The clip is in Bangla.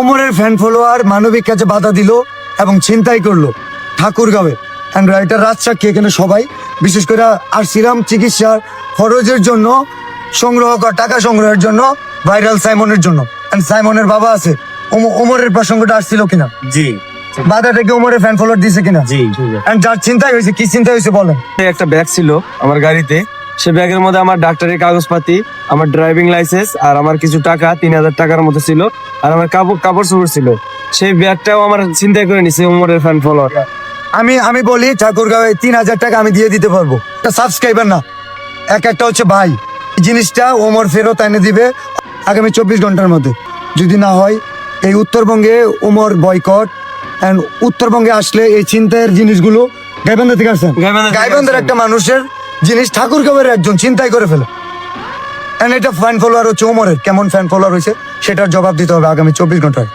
ওমরের ফ্যান ফলোয়ার মানবিক কাজে বাধা দিল এবং ছিনতাই করলো ঠাকুরগাঁওয়ে। এটা রাজসাক্ষী, এখানে সবাই বিশেষ করে আসছিলাম চিকিৎসার খরচের জন্য, টাকা সংগ্রহের জন্য, ভাইরাল সাইমনের জন্য। সাইমনের বাবা আছে, ওমরের প্রসঙ্গটা আসছিল কিনা, জি বাধাটা কি ওমরের ফ্যান ফলোয়ার দিছে কিনা, জি। যার চিন্তাই হয়েছে, কি চিন্তা হয়েছে বলেন। একটা ব্যাগ ছিল আমার গাড়িতে, সে ব্যাগের মধ্যে আমার ডাক্তারের কাগজপাতি, আমার ড্রাইভিং লাইসেন্স আর আমার কিছু টাকা 3000 টাকার মতো ছিল, আর আমার কাপড় চোপড় ছিল। সেই ব্যাগটাও আমার চিন্তা করে নিছে ওমরের ফ্যান ফলোয়ার। আমি বলি ঠাকুরগাঁওয়ে 3000 টাকা আমি দিয়ে দিতে পারবো, সাবস্ক্রাইবার না, একটা হচ্ছে ভাই। জিনিসটা ওমর ফেরত এনে দিবে আগামী 24 ঘন্টার মধ্যে। যদি না হয় এই উত্তরবঙ্গে ওমর বয়কট, উত্তরবঙ্গে আসলে এই চিন্তায়ের জিনিসগুলো গাইবান্ধা থেকে আসছেন, গাইবান্ধার একটা মানুষের জিনিস ঠাকুরগাঁওয়ের একজন চিন্তাই করে ফেলে। এটা ফ্যান ফলোয়ার হচ্ছে ওমরের, কেমন ফ্যান ফলোয়ার হয়েছে সেটার জবাব দিতে হবে আগামী 24 ঘন্টায়।